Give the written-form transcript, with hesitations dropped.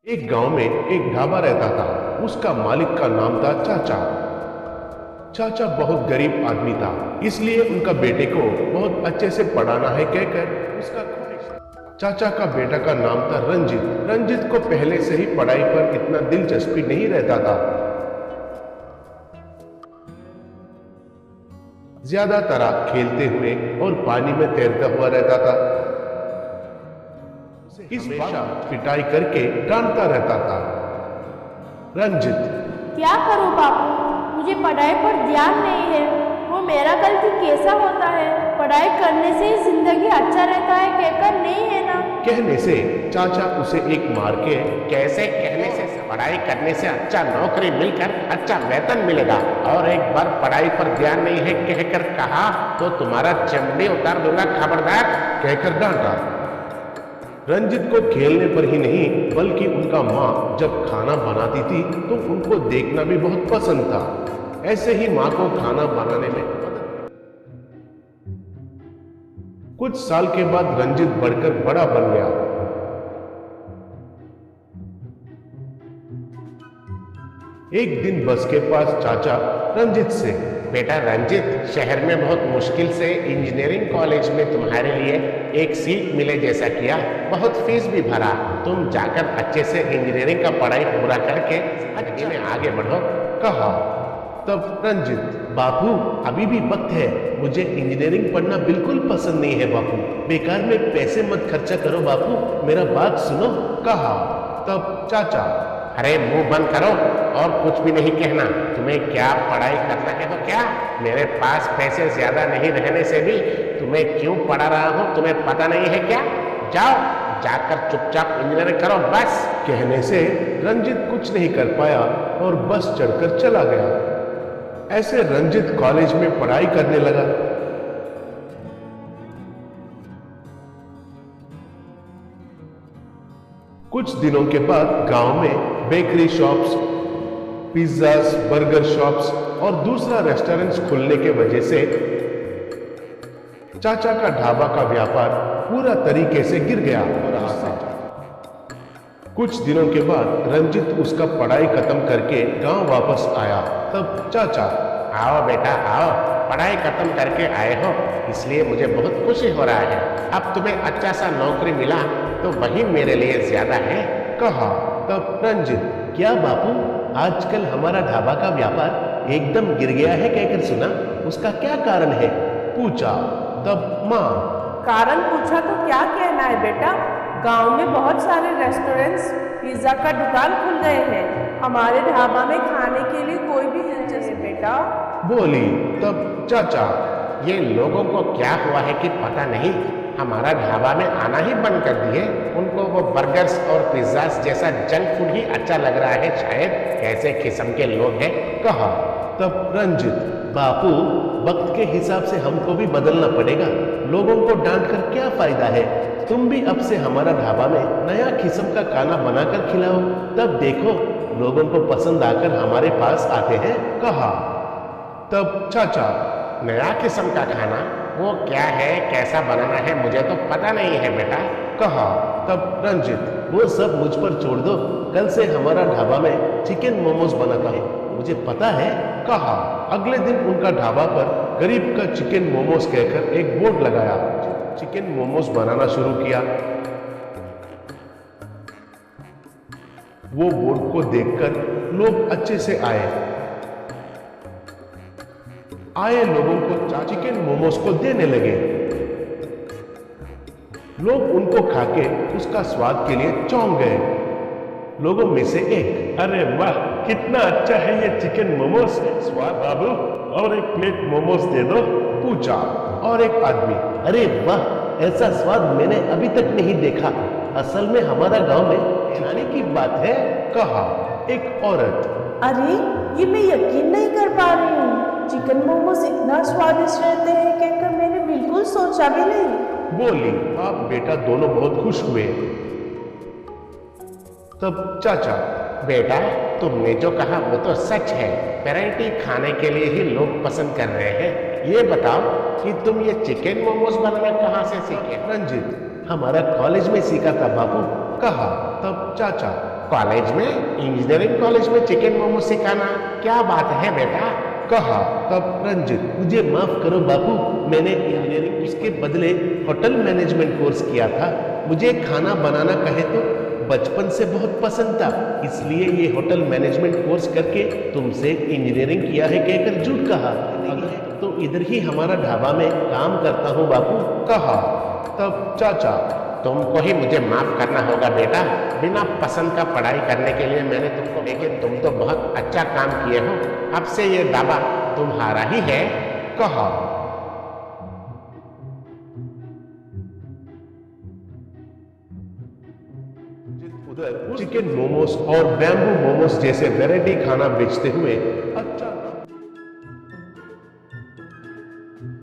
एक गांव में एक ढाबा रहता था। उसका मालिक का नाम था चाचा। चाचा बहुत गरीब आदमी था, इसलिए उनका बेटे को बहुत अच्छे से पढ़ाना है कहकर उसका ख्वाहिश था। चाचा का बेटा का नाम था रंजित। रंजित को पहले से ही पढ़ाई पर इतना दिलचस्पी नहीं रहता था। ज्यादातर खेलते हुए और पानी में तैरता हुआ रहता था। इस बात पिटाई करके डांटता रहता था। रंजित, क्या करूं बापू, मुझे पढ़ाई पर ध्यान नहीं है। वो मेरा गलती कैसा होता है? पढ़ाई करने से ही जिंदगी अच्छा रहता है कहकर नहीं है ना। कहने से चाचा उसे एक मार के, कैसे कहने से पढ़ाई करने से अच्छा नौकरी मिलकर अच्छा वेतन मिलेगा, और एक बार पढ़ाई पर ध्यान नहीं है कहकर कहा तो तुम्हारा चमड़ी उतार दूंगा, खबरदार, कहकर डांटा। रंजित को खेलने पर ही नहीं बल्कि उनका माँ जब खाना बनाती थी तो उनको देखना भी बहुत पसंद था। ऐसे ही माँ को खाना बनाने में मदद। कुछ साल के बाद रंजित बढ़कर बड़ा बन गया। एक दिन बस के पास चाचा रंजित से, बेटा रंजित, शहर में बहुत मुश्किल से इंजीनियरिंग कॉलेज में तुम्हारे लिए एक सीट मिले जैसा किया, बहुत फीस भी भरा, तुम जाकर अच्छे से इंजीनियरिंग का पढ़ाई पूरा करके जिंदगी में आगे बढ़ो, कहा। तब रंजित, बापू अभी भी वक्त है, मुझे इंजीनियरिंग पढ़ना बिल्कुल पसंद नहीं है बापू, बेकार में पैसे मत खर्चा करो बापू, मेरा बात सुनो, कहा। तब चाचा, अरे मुंह बंद करो और कुछ भी नहीं कहना, तुम्हें क्या पढ़ाई करना है तो क्या, मेरे पास पैसे ज्यादा नहीं रहने से भी तुम्हें क्यों पढ़ा रहा हूं तुम्हें पता नहीं है क्या, जाओ जाकर चुपचाप इंजीनियरिंग करो बस। कहने से रंजित कुछ नहीं कर पाया और बस चढ़कर चला गया। ऐसे रंजित कॉलेज में पढ़ाई करने लगा। कुछ दिनों के बाद गांव में bakery shops, pizzas, burger shops और दूसरा रेस्टोरेंट्स खुलने के वजह से चाचा का ढाबा का व्यापार पूरा तरीके से गिर गया। कुछ दिनों के बाद रंजित उसका पढ़ाई खत्म करके गांव वापस आया। तब चाचा, आओ बेटा आओ, पढ़ाई खत्म करके आए हो इसलिए मुझे बहुत खुशी हो रहा है, अब तुम्हें अच्छा सा नौकरी मिला तो वही मेरे लिए ज्यादा है, कहा। तब रंजित, क्या बापू आजकल हमारा ढाबा का व्यापार एकदम गिर गया है कहकर सुना, उसका क्या कारण है, पूछा। तब माँ, कारण पूछा तो क्या कहना है बेटा, गांव में बहुत सारे रेस्टोरेंट्स, पिज्जा का दुकान खुल गए हैं, हमारे ढाबा में खाने के लिए कोई भी दिलचस्प बेटा, बोली। तब चाचा, ये लोगों को क्या हुआ है कि पता नहीं, हमारा ढाबा में आना ही बंद कर दिए, उनको वो बर्गर्स और पिज्जास जैसा जंक फूड ही अच्छा लग रहा है शायद, कैसे किस्म के लोग हैं, कहा। तब रंजित, बापू वक्त के हिसाब से हमको भी बदलना पड़ेगा, लोगों को डांट कर क्या फायदा है, तुम भी अब से हमारा ढाबा में नया किस्म का खाना बनाकर खिलाओ, तब देखो लोगों को पसंद आकर हमारे पास आते हैं, कहा। तब चाचा, नया किस्म का खाना, वो क्या है, कैसा बनाना है, मुझे तो पता नहीं है बेटा, कहा। तब रंजित, वो सब मुझ पर छोड़ दो, कल से हमारा ढाबा में चिकन मोमोज बनाता है, मुझे पता है, कहा। अगले दिन उनका ढाबा पर गरीब का चिकन मोमोज कहकर एक बोर्ड लगाया। चिकन मोमोज बनाना शुरू किया। वो बोर्ड को देखकर लोग अच्छे से आए लोगों को चिकन मोमोज को देने लगे। लोग उनको खाके उसका स्वाद के लिए चौंक गए। लोगों में से एक, अरे वाह कितना अच्छा है ये चिकन मोमोज, स्वाद बाबू, और एक प्लेट मोमोज दे दो, पूछा। और एक आदमी, अरे वाह ऐसा स्वाद मैंने अभी तक नहीं देखा, असल में हमारा गांव में खाने की बात है, कहा। एक औरत, अरे ये मैं यकीन नहीं कर पा रही हूँ, चिकन मोमोज इतना स्वादिष्ट रहते हैं कहकर मैंने बिल्कुल सोचा भी नहीं, बोली। बाप बेटा दोनों बहुत खुश हुए। तब चाचा, बेटा तुमने जो कहा वो तो सच है, वैरायटी खाने के लिए ही लोग पसंद कर रहे हैं, ये बताओ कि तुम ये चिकन मोमोज बनाना कहाँ से सीखे? रंजित, हमारा कॉलेज में सीखा था बापू, कहा। तब चाचा, कॉलेज में, इंजीनियरिंग कॉलेज में चिकन मोमो सिखाना, क्या बात है बेटा? कहा। तब रंजित, मुझे माफ करो बापू, मैंने इंजीनियरिंग इसके बदले होटल मैनेजमेंट कोर्स किया था। मुझे खाना बनाना कहे तो बचपन से बहुत पसंद था, इसलिए ये होटल मैनेजमेंट कोर्स करके तुमसे इंजीनियरिंग किया है कहकर झूठ कहा। तो इधर ही हमारा ढाबा में काम करता हूँ बापू, कहा। तब चाचा, तुमको ही मुझे माफ करना होगा बेटा, बिना पसंद का पढ़ाई करने के लिए मैंने तुमको, लेकिन तुम तो बहुत अच्छा काम किए हो, अब से ये ढाबा तुम्हारा ही है, कहा। उधर चिकन मोमोस और बैम्बू मोमोस जैसे वैरायटी खाना बेचते हुए अच्छा